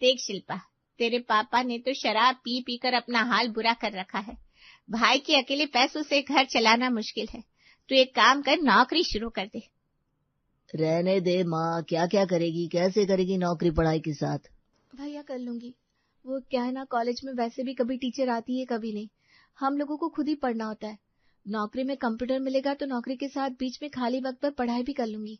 देख शिल्पा, तेरे पापा ने तो शराब पी पी कर अपना हाल बुरा कर रखा है। भाई के अकेले पैसों से घर चलाना मुश्किल है। तू एक काम कर, नौकरी शुरू कर दे। रहने दे माँ, क्या क्या करेगी, कैसे करेगी नौकरी पढ़ाई के साथ। भैया कर लूंगी। वो क्या है ना, कॉलेज में वैसे भी कभी टीचर आती है कभी नहीं, हम लोगों को खुद ही पढ़ना होता है। नौकरी में कंप्यूटर मिलेगा तो नौकरी के साथ बीच में खाली वक्त पर पढ़ाई भी कर लूंगी।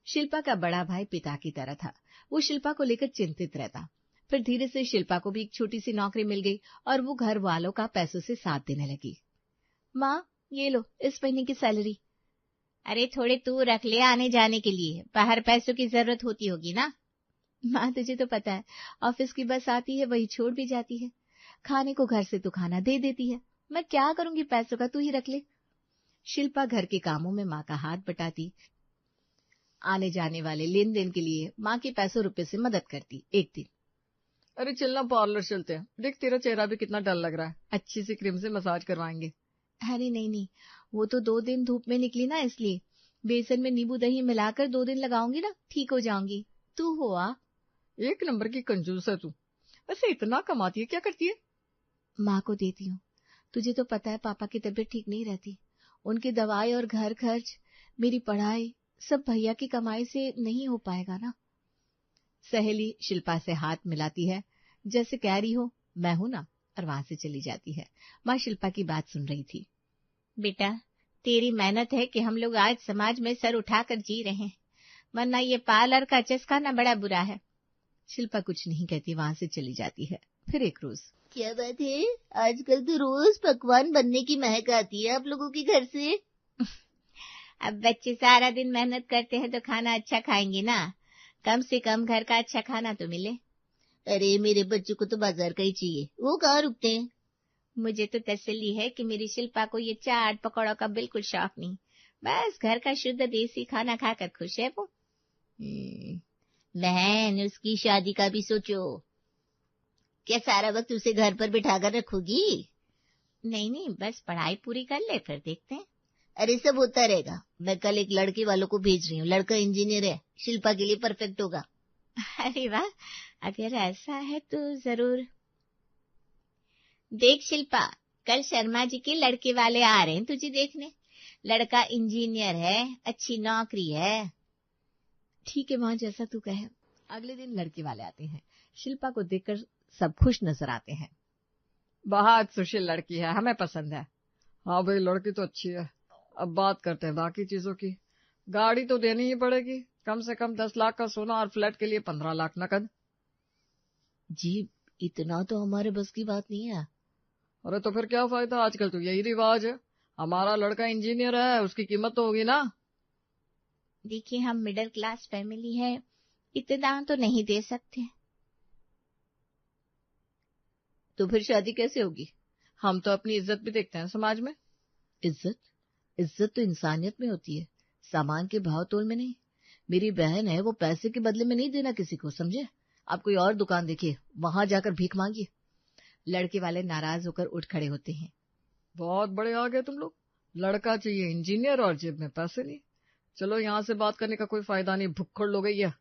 शिल्पा का बड़ा भाई पिता की तरह था। वो शिल्पा को लेकर चिंतित रहता। फिर धीरे से शिल्पा को भी एक छोटी सी नौकरी मिल गई और वो घर वालों का पैसों से साथ देने लगी। माँ ये लो इस महीने की सैलरी। अरे थोड़े तू रख ले आने जाने के लिए, बाहर पैसों की जरूरत होती होगी ना। माँ तुझे तो पता है, ऑफिस की बस आती है वही छोड़ भी जाती है, खाने को घर से तो खाना दे देती है, मैं क्या करूंगी पैसों का, तू ही रख ले। शिल्पा घर के कामों में माँ का हाथ बटाती, आने जाने वाले लेन देन के लिए माँ के पैसों रुपए से मदद करती। एक दिन, अरे चलना पार्लर चलते हैं, देख तेरा चेहरा भी कितना डल लग रहा है, अच्छी सी क्रीम से मसाज करवाएंगे। अरे नहीं, वो तो 2 दिन धूप में निकली ना, इसलिए बेसन में नींबू दही मिलाकर 2 दिन लगाऊंगी ना, ठीक हो जाऊंगी। तू हो आ। एक नंबर की कंजूस है तू। वैसे इतना कमाती है, क्या करती है? माँ को देती हूँ। तुझे तो पता है पापा की तबीयत ठीक नहीं रहती, उनकी दवाई और घर खर्च, मेरी पढ़ाई, सब भैया की कमाई से नहीं हो पाएगा ना। सहेली शिल्पा से हाथ मिलाती है, जैसे कह रही हो मैं हूं ना, और वहां से चली जाती है। माँ शिल्पा की बात सुन रही थी। बेटा, तेरी मेहनत है कि हम लोग आज समाज में सर उठाकर जी रहे हैं, वरना ये पार्लर का चस्का ना बड़ा बुरा है। शिल्पा कुछ नहीं कहती, वहां से चली जाती है। फिर एक रोज, क्या बात है, आजकल तो रोज पकवान बनने की महक आती है आप लोगों के घर से। अब बच्चे सारा दिन मेहनत करते हैं तो खाना अच्छा खाएंगे ना, कम से कम घर का अच्छा खाना तो मिले। अरे मेरे बच्चों को तो बाजार का ही चाहिए, वो कहाँ रुकते हैं। मुझे तो तसल्ली है कि मेरी शिल्पा को ये चाट पकौड़ों का बिल्कुल शौक नहीं, बस घर का शुद्ध देसी खाना खाकर खुश है वो। बहन, उसकी शादी का भी सोचो, क्या सारा वक्त उसे घर पर बिठा कर रखोगी? नहीं, बस पढ़ाई पूरी कर ले फिर देखते हैं। अरे सब होता रहेगा, मैं कल एक लड़के वालों को भेज रही हूँ, लड़का इंजीनियर है, शिल्पा के लिए परफेक्ट होगा। अरे वाह, अगर ऐसा है तो जरूर। देख शिल्पा, कल शर्मा जी के लड़के वाले आ रहे हैं तुझे देखने, लड़का इंजीनियर है, अच्छी नौकरी है। ठीक है माँ, जैसा तू कहे। अगले दिन लड़के वाले आते हैं। शिल्पा को देखकर सब खुश नजर आते हैं। बहुत सुशील लड़की है, हमें पसंद है। हाँ भाई, लड़की तो अच्छी है। अब बात करते हैं बाकी चीजों की। गाड़ी तो देनी ही पड़ेगी, कम से कम 10 लाख का सोना और फ्लैट के लिए 15 लाख नकद। जी इतना तो हमारे बस की बात नहीं है। अरे तो फिर क्या फायदा, आजकल तो यही रिवाज है। हमारा लड़का इंजीनियर है, उसकी कीमत तो होगी ना। देखिए हम मिडिल क्लास फैमिली है, इतना तो नहीं दे सकते। तो फिर शादी कैसे होगी? हम तो अपनी इज्जत भी देखते हैं समाज में। इज्जत तो इंसानियत में होती है, सामान के भाव तोल में नहीं। मेरी बहन है, वो पैसे के बदले में नहीं देना किसी को, समझे? आप कोई और दुकान देखिए, वहां जाकर भीख मांगिए। लड़के वाले नाराज होकर उठ खड़े होते हैं। बहुत बड़े आ गए तुम लोग, लड़का चाहिए इंजीनियर और जेब में पैसे नहीं। चलो यहाँ से बात करने का कोई फायदा नहीं, भुक्खड़ लोग गई है।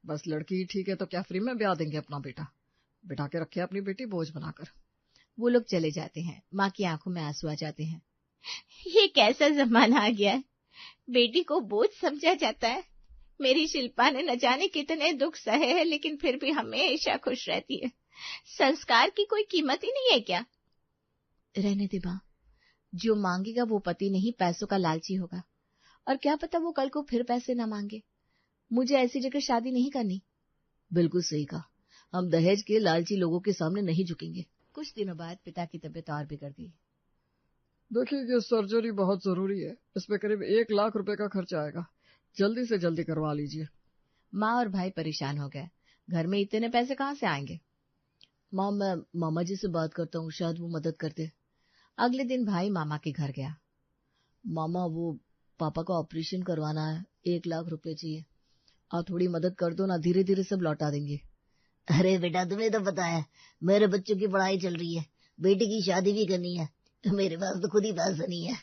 बस लड़की ही ठीक है तो क्या फ्री में ब्याह देंगे अपना बेटा, बिठा के रखे अपनी बेटी बोझ बनाकर। वो लोग चले जाते हैं। माँ की आंखों में आंसू आ जाते हैं। ये कैसा जमाना आ गया है, बेटी को बोझ समझा जाता है। मेरी शिल्पा ने न जाने कितने दुख सहे हैं, लेकिन फिर भी हमेशा खुश रहती है। संस्कार की कोई कीमत ही नहीं है क्या? रहने दे माँ, जो मांगेगा वो पति नहीं, पैसों का लालची होगा। और क्या पता वो कल को फिर पैसे ना मांगे। मुझे ऐसी जगह शादी नहीं करनी। बिल्कुल सही कहा, हम दहेज के लालची लोगों के सामने नहीं झुकेंगे। कुछ दिनों बाद पिता की तबीयत और बिगड़ गई। देखिए ये सर्जरी बहुत जरूरी है, इसमें करीब 1 लाख रुपए का खर्च आएगा, जल्दी से जल्दी करवा लीजिए। माँ और भाई परेशान हो गए, घर में इतने पैसे कहाँ से आएंगे? माँ मैं मामा जी से बात करता हूँ, शायद वो मदद करते। अगले दिन भाई मामा के घर गया। मामा वो पापा का ऑपरेशन करवाना है, 1 लाख रुपए चाहिए, आप थोड़ी मदद कर दो ना, धीरे धीरे सब लौटा देंगे। अरे बेटा तुम्हें तो पता है मेरे बच्चों की पढ़ाई चल रही है, बेटी की शादी भी करनी है, मेरे पास तो खुद ही पैसा नहीं है।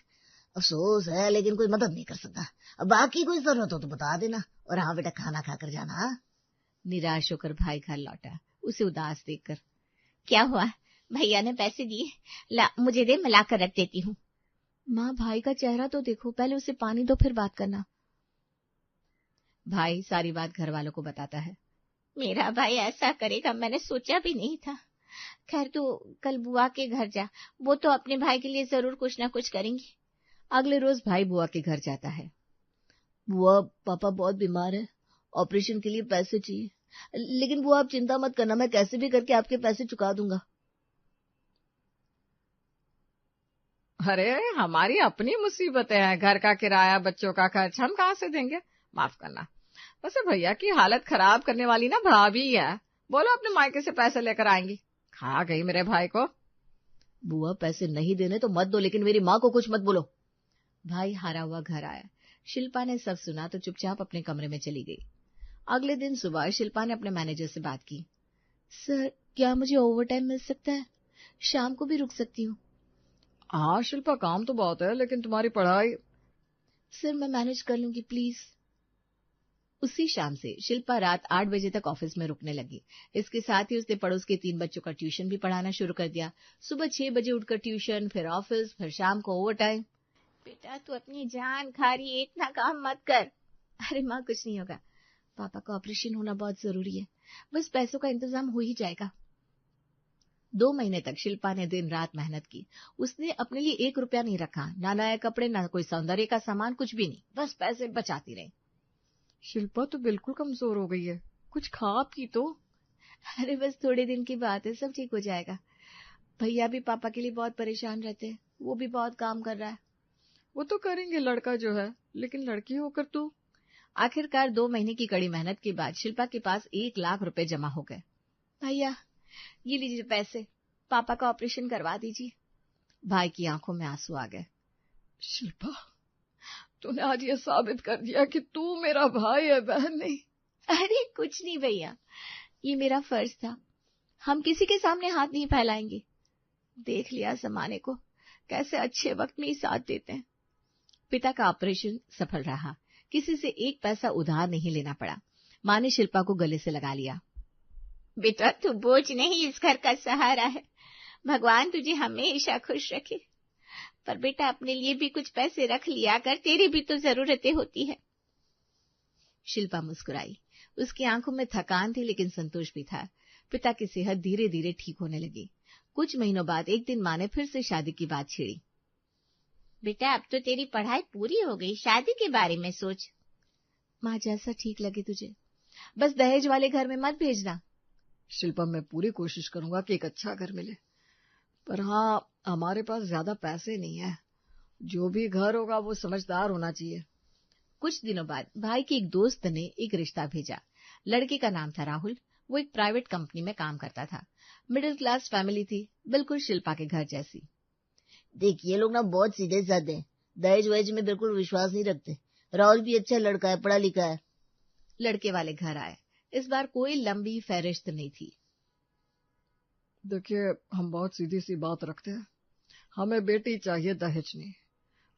अफसोस है लेकिन कोई मदद नहीं कर सकता। अब बाकी कोई जरूरत हो तो बता देना, और हाँ बेटा खाना खा कर जाना। निराश होकर भाई घर लौटा, उसे उदास देखकर। क्या हुआ, भैया ने पैसे दिए? ला मुझे दे, मैं लाकर रख देती हूँ। माँ, भाई का चेहरा तो देखो, पहले उसे पानी दो फिर बात करना। भाई सारी बात घर वालों को बताता है। मेरा भाई ऐसा करेगा मैंने सोचा भी नहीं था। खैर तू कल बुआ के घर जा, वो तो अपने भाई के लिए जरूर कुछ ना कुछ करेंगी। अगले रोज भाई बुआ के घर जाता है। बुआ, पापा बहुत बीमार है, ऑपरेशन के लिए पैसे चाहिए, लेकिन बुआ आप चिंता मत करना, मैं कैसे भी करके आपके पैसे चुका दूंगा। अरे हमारी अपनी मुसीबतें हैं, घर का किराया, बच्चों का खर्च, हम कहाँ से देंगे? माफ करना, वैसे भैया की हालत खराब करने वाली ना भाभी ही है। बोलो अपने मायके से पैसे लेकर आएंगी। खा गई मेरे भाई को। बुआ पैसे नहीं देने तो मत दो, लेकिन मेरी माँ को कुछ मत बोलो। भाई हारा हुआ घर आया। शिल्पा ने सब सुना तो चुपचाप अपने कमरे में चली गई। अगले दिन सुबह शिल्पा ने अपने मैनेजर से बात की। सर, क्या मुझे ओवरटाइम मिल सकता है? शाम को भी रुक सकती हूँ। हाँ शिल्पा, काम तो बहुत है, लेकिन तुम्हारी पढ़ाई। सर मैं मैनेज कर लूंगी, प्लीज। उसी शाम से शिल्पा रात 8 बजे तक ऑफिस में रुकने लगी। इसके साथ ही उसने पड़ोस के 3 बच्चों का ट्यूशन भी पढ़ाना शुरू कर दिया। सुबह 6 बजे उठकर ट्यूशन, फिर ऑफिस, फिर शाम को ओवर टाइम। बेटा तू अपनी जान खा रही है, इतना काम मत कर। अरे माँ कुछ नहीं होगा, पापा का ऑपरेशन होना बहुत जरूरी है, बस पैसों का इंतजाम हो ही जाएगा। 2 महीने तक शिल्पा ने दिन रात मेहनत की। उसने अपने लिए 1 रुपया नहीं रखा, ना नए कपड़े, ना कोई सौंदर्य का सामान, कुछ भी नहीं, बस पैसे बचाती रही। शिल्पा तो बिल्कुल कमजोर हो गई है, कुछ खा पी तो। अरे बस थोड़े दिन की बात है, सब ठीक हो जाएगा। भैया भी पापा के लिए बहुत परेशान रहते हैं, वो भी बहुत काम कर रहा है। वो तो करेंगे लड़का जो है, लेकिन लड़की होकर तू। आखिरकार 2 महीने की कड़ी मेहनत के बाद शिल्पा के पास 1 लाख रुपए जमा हो गए। भैया ये लीजिए पैसे, पापा का ऑपरेशन करवा दीजिए। भाई की आंखों में आंसू आ गए। शिल्पा, तूने आज ये साबित कर दिया कि तू मेरा भाई है, बहन नहीं। अरे कुछ नहीं भैया, ये मेरा फर्ज था, हम किसी के सामने हाथ नहीं फैलाएंगे। देख लिया जमाने को, कैसे अच्छे वक्त में ही साथ देते हैं। पिता का ऑपरेशन सफल रहा, किसी से 1 पैसा उधार नहीं लेना पड़ा। माँ ने शिल्पा को गले से लगा लिया। बेटा तू बोझ नहीं, इस घर का सहारा है, भगवान तुझे हमेशा खुश रखे। पर बेटा अपने लिए भी कुछ पैसे रख लिया कर, तेरी भी तो जरूरतें होती है। शिल्पा मुस्कुराई। उसकी आंखों में थकान थी लेकिन संतोष भी था। पिता की सेहत धीरे धीरे ठीक होने लगी। कुछ महीनों बाद एक दिन माँ ने फिर से शादी की बात छेड़ी। बेटा अब तो तेरी पढ़ाई पूरी हो गई, शादी के बारे में सोच। माँ जैसा ठीक लगे तुझे, बस दहेज वाले घर में मत भेजना। शिल्पा मैं पूरी कोशिश करूंगा कि एक अच्छा घर मिले, पर हाँ हमारे पास ज्यादा पैसे नहीं है। जो भी घर होगा वो समझदार होना चाहिए। कुछ दिनों बाद भाई के एक दोस्त ने एक रिश्ता भेजा। लड़के का नाम था राहुल। वो एक प्राइवेट कंपनी में काम करता था। मिडिल क्लास फैमिली थी, बिल्कुल शिल्पा के घर जैसी। देखिए लोग ना बहुत सीधे साधे हैं, दहेज वहेज में बिल्कुल विश्वास नहीं रखते। राहुल भी अच्छा लड़का है, पढ़ा लिखा है। लड़के वाले घर आए। इस बार कोई लंबी फहरिस्त नहीं थी। देखिए हम बहुत सीधी सी बात रखते हैं, हमें बेटी चाहिए, दहेज नहीं।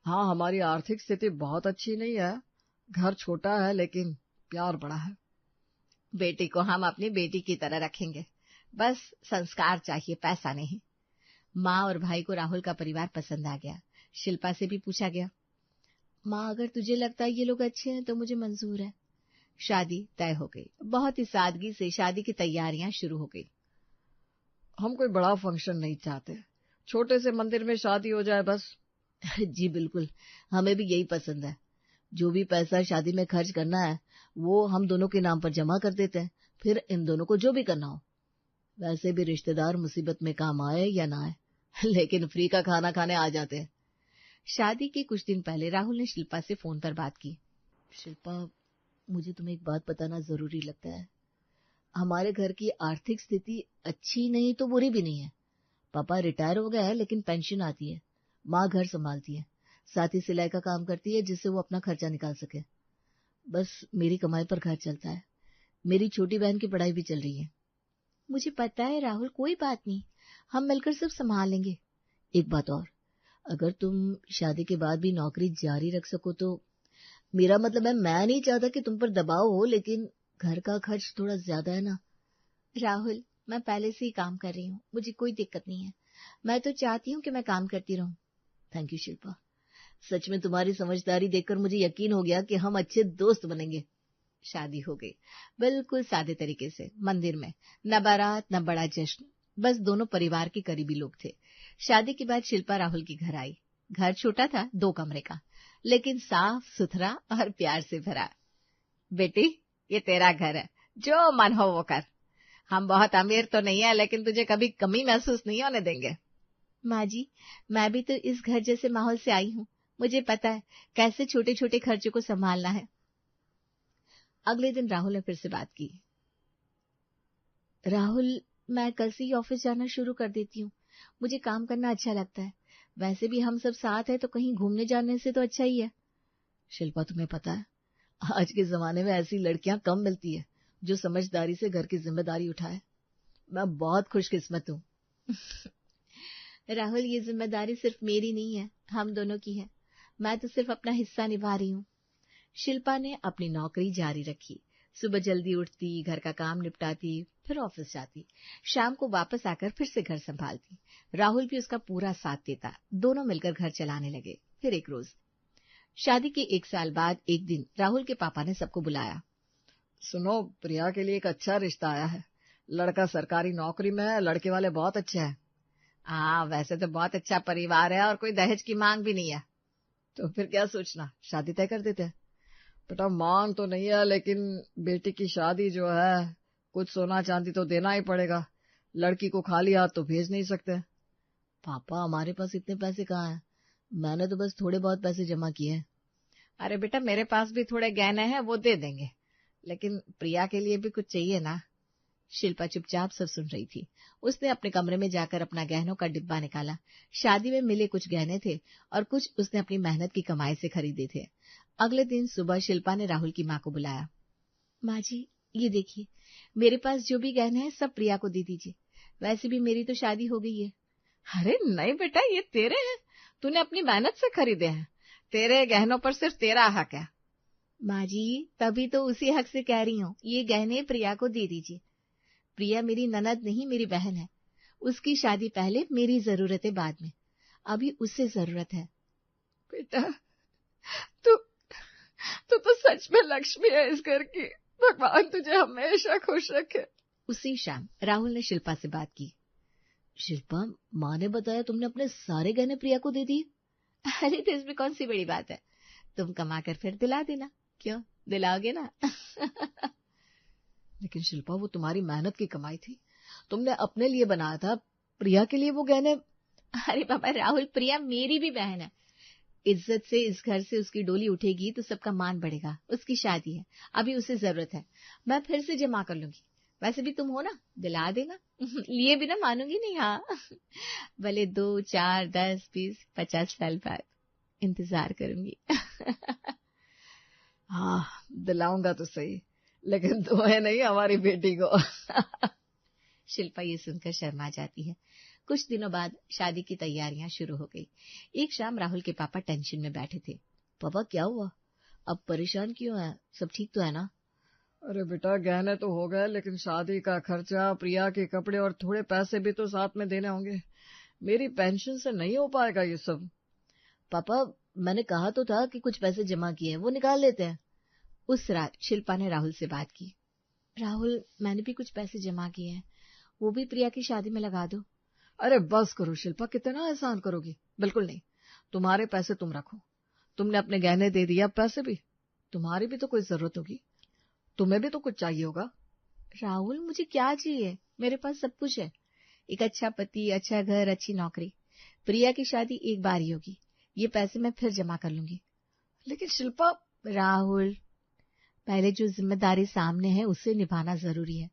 हाँ हमारी आर्थिक स्थिति बहुत अच्छी नहीं है, घर छोटा है लेकिन प्यार बड़ा है। बेटी को हम अपनी बेटी की तरह रखेंगे, बस संस्कार चाहिए, पैसा नहीं। माँ और भाई को राहुल का परिवार पसंद आ गया। शिल्पा से भी पूछा गया। माँ अगर तुझे लगता है ये लोग अच्छे हैं तो मुझे मंजूर है। शादी तय हो गई। बहुत ही सादगी से शादी की तैयारियां शुरू हो गई। हम कोई बड़ा फंक्शन नहीं चाहते, छोटे से मंदिर में शादी हो जाए बस। जी बिल्कुल, हमें भी यही पसंद है। जो भी पैसा शादी में खर्च करना है वो हम दोनों के नाम पर जमा कर देते हैं, फिर इन दोनों को जो भी करना हो। वैसे भी रिश्तेदार मुसीबत में काम आए या ना आए, लेकिन फ्री का खाना खाने आ जाते हैं। शादी के कुछ दिन पहले राहुल ने शिल्पा से फोन पर बात की। शिल्पा, मुझे तुम्हें एक बात बताना जरूरी लगता है। हमारे घर की आर्थिक स्थिति अच्छी नहीं तो बुरी भी नहीं है। पापा रिटायर हो गया है लेकिन पेंशन आती है। माँ घर संभालती है, साथ ही सिलाई का काम करती है जिससे वो अपना खर्चा निकाल सके। बस मेरी कमाई पर घर चलता है। मेरी छोटी बहन की पढ़ाई भी चल रही है। मुझे पता है राहुल, कोई बात नहीं, हम मिलकर सब संभाल लेंगे। एक बात और, अगर तुम शादी के बाद भी नौकरी जारी रख सको तो। मेरा मतलब है मैं नहीं चाहता कि तुम पर दबाव हो, लेकिन घर का खर्च थोड़ा ज्यादा है ना। राहुल, मैं पहले से ही काम कर रही हूँ, मुझे कोई दिक्कत नहीं है। मैं तो चाहती हूँ कि मैं काम करती रहूं। थैंक यू शिल्पा, सच में तुम्हारी समझदारी देखकर मुझे यकीन हो गया कि हम अच्छे दोस्त बनेंगे। शादी हो गई, बिल्कुल सादे तरीके से, मंदिर में, न बारात न बड़ा जश्न, बस दोनों परिवार के करीबी लोग थे। शादी के बाद शिल्पा राहुल के घर आई। घर छोटा था, 2 कमरे का, लेकिन साफ सुथरा और प्यार से भरा। बेटी, ये तेरा घर है, जो मन हो वो कर। हम बहुत अमीर तो नहीं है, लेकिन तुझे कभी कमी महसूस नहीं होने देंगे। माँ जी, मैं भी तो इस घर जैसे माहौल से आई हूँ, मुझे पता है कैसे छोटे छोटे खर्चों को संभालना है। अगले दिन राहुल ने फिर से बात की। राहुल, मैं कल से ही ऑफिस जाना शुरू कर देती हूँ, मुझे काम करना अच्छा लगता है। वैसे भी हम सब साथ हैं तो कहीं घूमने जाने से तो अच्छा ही है। शिल्पा, तुम्हें पता है आज के जमाने में ऐसी लड़कियां कम मिलती है जो समझदारी से घर की जिम्मेदारी उठाए। मैं बहुत खुशकिस्मत हूँ। राहुल, ये जिम्मेदारी सिर्फ मेरी नहीं है, हम दोनों की है। मैं तो सिर्फ अपना हिस्सा निभा रही हूँ। शिल्पा ने अपनी नौकरी जारी रखी। सुबह जल्दी उठती, घर का काम निपटाती, फिर ऑफिस जाती, शाम को वापस आकर फिर से घर संभालती। राहुल भी उसका पूरा साथ देता, दोनों मिलकर घर चलाने लगे। फिर एक रोज शादी के 1 साल बाद एक दिन राहुल के पापा ने सबको बुलाया। सुनो, प्रिया के लिए एक अच्छा रिश्ता आया है। लड़का सरकारी नौकरी में है, लड़के वाले बहुत अच्छे हैं। हाँ, वैसे तो बहुत अच्छा परिवार है और कोई दहेज की मांग भी नहीं है। तो फिर क्या सोचना, शादी तय कर देते हैं। बेटा, मांग तो नहीं है, लेकिन बेटी की शादी जो है, कुछ सोना चांदी तो देना ही पड़ेगा। लड़की को खाली हाथ तो भेज नहीं सकते। पापा, हमारे पास इतने पैसे कहाँ हैं? मैंने तो बस थोड़े बहुत पैसे जमा किए हैं। अरे बेटा, मेरे पास भी थोड़े गहने हैं, वो दे देंगे, लेकिन प्रिया के लिए भी कुछ चाहिए ना। शिल्पा चुपचाप सब सुन रही थी। उसने अपने कमरे में जाकर अपना गहनों का डिब्बा निकाला। शादी में मिले कुछ गहने थे और कुछ उसने अपनी मेहनत की कमाई से खरीदे थे। अगले दिन सुबह शिल्पा ने राहुल की माँ को बुलाया। माँ जी, ये देखिए, मेरे पास जो भी गहने हैं सब प्रिया को दे दीजिए। वैसे भी मेरी तो शादी हो गई है। अरे नहीं बेटा, ये तेरे हैं, तूने अपनी मेहनत से खरीदे हैं। तेरे गहनों पर सिर्फ तेरा हक है। माँ जी, तभी तो उसी हक से कह रही हूँ, ये गहने प्रिया को दे दीजिए। प्रिया मेरी ननद नहीं, मेरी बहन है। उसकी शादी पहले, मेरी जरूरतें बाद में। अभी उससे जरूरत है। बेटा, तू तो सच में लक्ष्मी है इस घर की। भगवान तुझे हमेशा खुश रखे। उसी शाम राहुल ने शिल्पा से बात की। शिल्पा, माँ ने बताया तुमने अपने सारे गहने प्रिया को दे दिए। अरे तो इसमें कौन सी बड़ी बात है, तुम कमा कर फिर दिला देना। क्यों, दिलाओगे ना? लेकिन शिल्पा, वो तुम्हारी मेहनत की कमाई थी, तुमने अपने लिए बनाया था। प्रिया के लिए वो गहने। अरे बाबा राहुल, प्रिया मेरी भी बहन है। इज्जत से इस घर से उसकी डोली उठेगी तो सबका मान बढ़ेगा। उसकी शादी है, अभी उसे जरूरत है, मैं फिर से जमा कर लूंगी। वैसे भी तुम हो ना, दिला देना। लिए बिना मानूंगी नहीं। हाँ, भले 2, 4, 10, 20, 50 साल बाद इंतजार करूंगी। हाँ, दिलाऊंगा तो सही, लेकिन तुम्हें नहीं, हमारी बेटी को। शिल्पा ये सुनकर शर्मा जाती है। कुछ दिनों बाद शादी की तैयारियां शुरू हो गई। एक शाम राहुल के पापा टेंशन में बैठे थे। पापा, क्या हुआ? अब परेशान क्यों है? सब ठीक तो है ना? अरे बेटा, गहने तो हो गए, लेकिन शादी का खर्चा, प्रिया के कपड़े और थोड़े पैसे भी तो साथ में देने होंगे। मेरी पेंशन से नहीं हो पाएगा ये सब। पापा, मैंने कहा तो था कि कुछ पैसे जमा किए हैं, वो निकाल लेते हैं। उस रात शिल्पा ने राहुल से बात की। राहुल, मैंने भी कुछ पैसे जमा किए हैं, वो भी प्रिया की शादी में लगा दो। अरे बस करो शिल्पा, कितना एहसान करोगी। बिल्कुल नहीं, तुम्हारे पैसे तुम रखो। तुमने अपने गहने दे दिए, अब पैसे भी। तुम्हारी भी तो कोई जरूरत होगी, तुम्हें भी तो कुछ चाहिए होगा। राहुल, मुझे क्या चाहिए, मेरे पास सब कुछ है। एक अच्छा पति, अच्छा घर, अच्छी नौकरी। प्रिया की शादी एक बार ही होगी, ये पैसे मैं फिर जमा कर लूंगी। लेकिन शिल्पा। राहुल, पहले जो जिम्मेदारी सामने है उसे निभाना जरूरी है।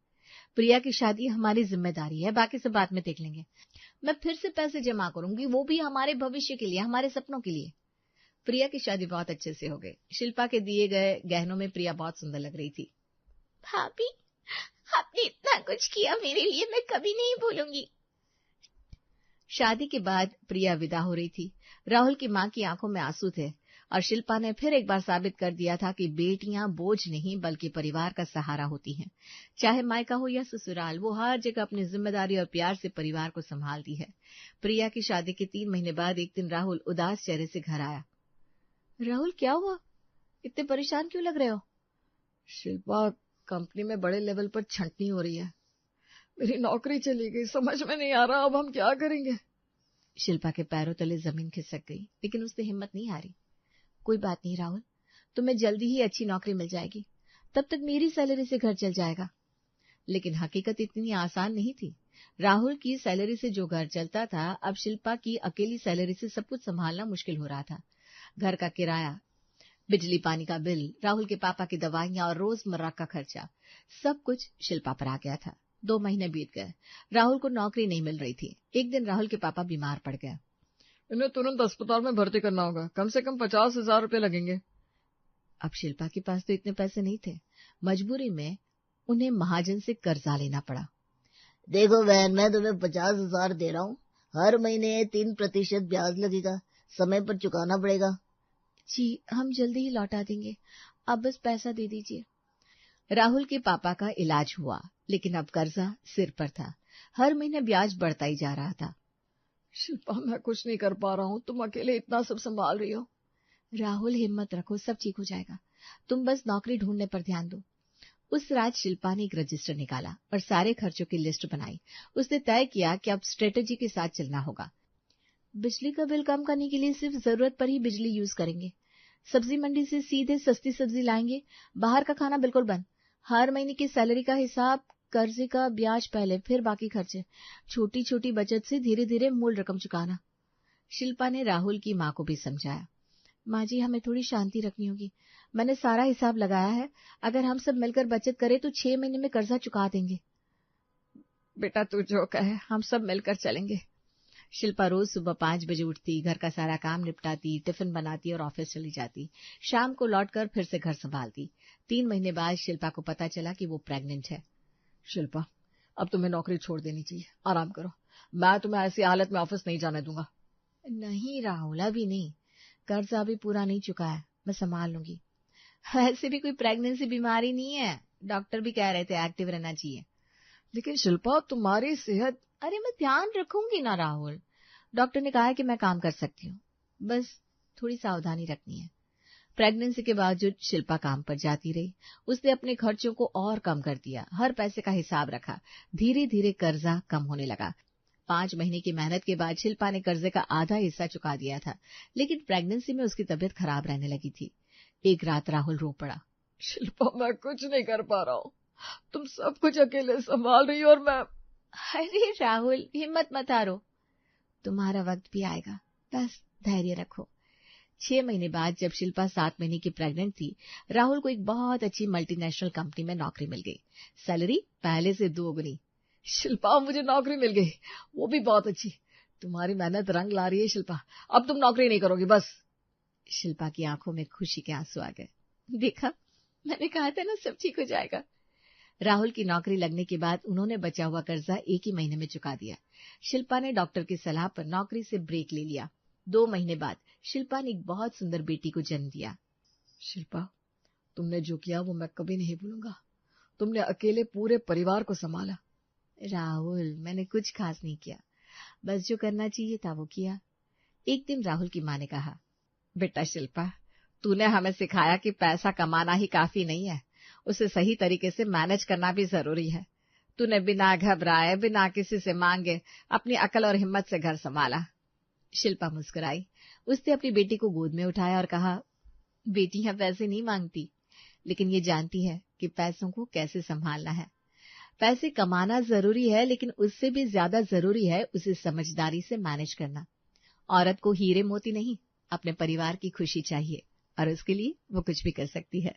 प्रिया की शादी हमारी जिम्मेदारी है, बाकी सब बाद में देख लेंगे। मैं फिर से पैसे जमा करूंगी, वो भी हमारे भविष्य के लिए, हमारे सपनों के लिए। प्रिया की शादी बहुत अच्छे से हो गई। शिल्पा के दिए गए गहनों में प्रिया बहुत सुंदर लग रही थी। भाभी, आपने इतना कुछ किया मेरे लिए, मैं कभी नहीं भूलूंगी। शादी के बाद प्रिया विदा हो रही थी। राहुल की माँ की आंखों में आंसू थे और शिल्पा ने फिर एक बार साबित कर दिया था कि बेटियां बोझ नहीं बल्कि परिवार का सहारा होती हैं। चाहे मायका हो या ससुराल, वो हर जगह अपनी जिम्मेदारी और प्यार से परिवार को संभालती है। प्रिया की शादी के 3 महीने बाद एक दिन राहुल उदास चेहरे से घर आया। राहुल, क्या हुआ? इतने परेशान क्यों लग रहे हो? शिल्पा, कंपनी में बड़े लेवल पर छंटनी हो रही है। मेरी नौकरी चली गई, समझ में नहीं आ रहा अब हम क्या करेंगे। शिल्पा के पैरों तले जमीन खिसक गई, लेकिन उससे हिम्मत नहीं हारी। कोई बात नहीं राहुल, तुम्हें जल्दी ही अच्छी नौकरी मिल जाएगी, तब तक मेरी सैलरी से घर चल जाएगा। लेकिन हकीकत इतनी आसान नहीं थी। राहुल की सैलरी से जो घर चलता था, अब शिल्पा की अकेली सैलरी से सब कुछ संभालना मुश्किल हो रहा था। घर का किराया, बिजली पानी का बिल, राहुल के पापा की दवाइयां और रोजमर्रा का खर्चा, सब कुछ शिल्पा पर आ गया था। 2 महीने बीत गए, राहुल को नौकरी नहीं मिल रही थी। एक दिन राहुल के पापा बीमार पड़ गए। इन्हें तुरंत अस्पताल में भर्ती करना होगा, कम से कम 50,000 रुपए लगेंगे। अब शिल्पा के पास तो इतने पैसे नहीं थे। मजबूरी में उन्हें महाजन से कर्जा लेना पड़ा। देखो बहन, मैं तुम्हें 50,000 दे रहा हूँ, हर महीने 3% ब्याज लगेगा, समय पर चुकाना पड़ेगा। जी, हम जल्दी ही लौटा देंगे, आप बस पैसा दे दीजिए। राहुल के पापा का इलाज हुआ, लेकिन अब कर्जा सिर पर था। हर महीने ब्याज बढ़ता ही जा रहा था। शिल्पा, मैं कुछ नहीं कर पा रहा हूँ, तुम अकेले इतना सब संभाल रही हो। राहुल, हिम्मत रखो, सब ठीक हो जाएगा, तुम बस नौकरी ढूंढने पर ध्यान दो। उस रात शिल्पा ने एक रजिस्टर निकाला और सारे खर्चों की लिस्ट बनाई। उसने तय किया कि अब स्ट्रेटेजी के साथ चलना होगा। बिजली का बिल कम करने के लिए सिर्फ जरूरत पर ही बिजली यूज करेंगे। सब्जी मंडी से सीधे सस्ती सब्जी लाएंगे। बाहर का खाना बिल्कुल बंद। हर महीने की सैलरी का हिसाब, कर्जे का ब्याज पहले, फिर बाकी खर्चे। छोटी छोटी बचत से धीरे धीरे मूल रकम चुकाना। शिल्पा ने राहुल की माँ को भी समझाया। माँ जी, हमें थोड़ी शांति रखनी होगी। मैंने सारा हिसाब लगाया है, अगर हम सब मिलकर बचत करें तो 6 महीने में कर्जा चुका देंगे। बेटा, तू जो कहे, हम सब मिलकर चलेंगे। शिल्पा रोज सुबह 5 बजे उठती, घर का सारा काम निपटाती, टिफिन बनाती और ऑफिस चली जाती। शाम को लौटकर फिर से घर संभालती। 3 महीने बाद शिल्पा को पता चला कि वो प्रेग्नेंट है। शिल्पा, अब तुम्हें नौकरी छोड़ देनी चाहिए, आराम करो। मैं तुम्हें ऐसी हालत में ऑफिस नहीं जाने दूंगा। नहीं राहुल, अभी नहीं, कर्जा अभी पूरा नहीं चुका है, मैं संभाल लूंगी। ऐसे भी कोई प्रेगनेंसी बीमारी नहीं है, डॉक्टर भी कह रहे थे एक्टिव रहना चाहिए। लेकिन शिल्पा, तुम्हारी सेहत। अरे मैं ध्यान रखूंगी ना राहुल, डॉक्टर ने कहा है कि मैं काम कर सकती हूँ, बस थोड़ी सावधानी रखनी है। प्रेगनेंसी के बावजूद शिल्पा काम पर जाती रही। उसने अपने खर्चों को और कम कर दिया, हर पैसे का हिसाब रखा। धीरे धीरे कर्जा कम होने लगा। 5 महीने की मेहनत के बाद शिल्पा ने कर्जे का आधा हिस्सा चुका दिया था, लेकिन प्रेगनेंसी में उसकी तबीयत खराब रहने लगी थी। एक रात राहुल रो पड़ा। शिल्पा, मैं कुछ नहीं कर पा रहा हूँ, तुम सब कुछ अकेले संभाल रही हो और मैं। अरे राहुल, हिम्मत मत हारो, तुम्हारा वक्त भी आएगा, बस धैर्य रखो। 6 महीने बाद जब शिल्पा 7 महीने की प्रेग्नेंट थी, राहुल को एक बहुत अच्छी मल्टीनेशनल कंपनी में नौकरी मिल गई। सैलरी पहले से 2 गुनी। शिल्पा, मुझे नौकरी मिल गई, वो भी बहुत अच्छी। तुम्हारी मेहनत रंग ला रही है शिल्पा, अब तुम नौकरी नहीं करोगी बस। शिल्पा की आंखों में खुशी के आंसू आ गए। देखा, मैंने कहा था ना, सब ठीक हो जाएगा। राहुल की नौकरी लगने के बाद उन्होंने बचा हुआ कर्जा 1 ही महीने में चुका दिया। शिल्पा ने डॉक्टर की सलाह पर नौकरी से ब्रेक ले लिया। 2 महीने बाद शिल्पा ने एक बहुत सुंदर बेटी को जन्म दिया। शिल्पा, तुमने जो किया वो मैं कभी नहीं भूलूंगा। तुमने अकेले पूरे परिवार को संभाला। राहुल, मैंने कुछ खास नहीं किया, बस जो करना चाहिए था वो किया। एक दिन राहुल की माँ ने कहा, बेटा शिल्पा, तूने हमें सिखाया कि पैसा कमाना ही काफी नहीं है, उसे सही तरीके से मैनेज करना भी जरूरी है। तूने बिना घबराए, बिना किसी से मांगे अपनी अकल और हिम्मत से घर संभाला। शिल्पा मुस्कुराई। उसने अपनी बेटी को गोद में उठाया और कहा, बेटियां पैसे नहीं मांगती, लेकिन ये जानती है कि पैसों को कैसे संभालना है। पैसे कमाना जरूरी है, लेकिन उससे भी ज्यादा जरूरी है उसे समझदारी से मैनेज करना। औरत को हीरे मोती नहीं, अपने परिवार की खुशी चाहिए, और उसके लिए वो कुछ भी कर सकती है।